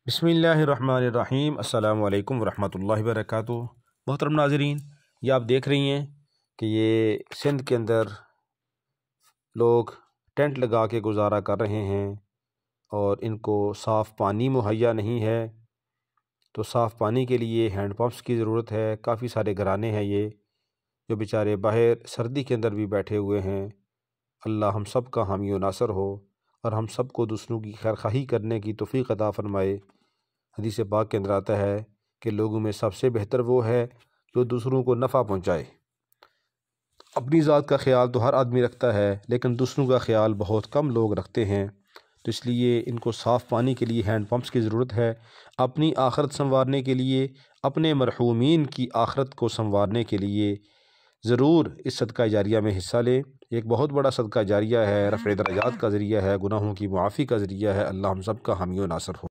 बिस्मिल्लाहिर्रहमानिर्रहीम। अस्सलामु अलैकुम वरहमतुल्लाहि वबरकातुहू। मोहतरम नाज़रीन, ये आप देख रही हैं कि ये सिंध के अंदर लोग टेंट लगा के गुजारा कर रहे हैं और इनको साफ़ पानी मुहैया नहीं है। तो साफ़ पानी के लिए हैंड पंप्स की ज़रूरत है। काफ़ी सारे घराने हैं ये जो बेचारे बाहर सर्दी के अंदर भी बैठे हुए हैं। अल्लाह हम सब का हामी व नासर हो और हम सब को दूसरों की खैरखाही करने की तौफ़ीक़ अता फ़रमाए। हदीस पाक के अंदर आता है कि लोगों में सबसे बेहतर वो है जो दूसरों को नफ़ा पहुँचाए। अपनी ज़ात का ख्याल तो हर आदमी रखता है, लेकिन दूसरों का ख्याल बहुत कम लोग रखते हैं। तो इसलिए इनको साफ़ पानी के लिए हैंड पंप्स की ज़रूरत है। अपनी आखरत संवारने के लिए, अपने मरहूमीन की आखरत को संवारने के लिए ज़रूर इस सदका जारिया में हिस्सा लें। एक बहुत बड़ा सदका जारिया है, रफ़े दरजात का ज़रिया है, गुनाहों की मुआफ़ी का ज़रिया है। अल्लाह हम सब का हामी व नासर हो।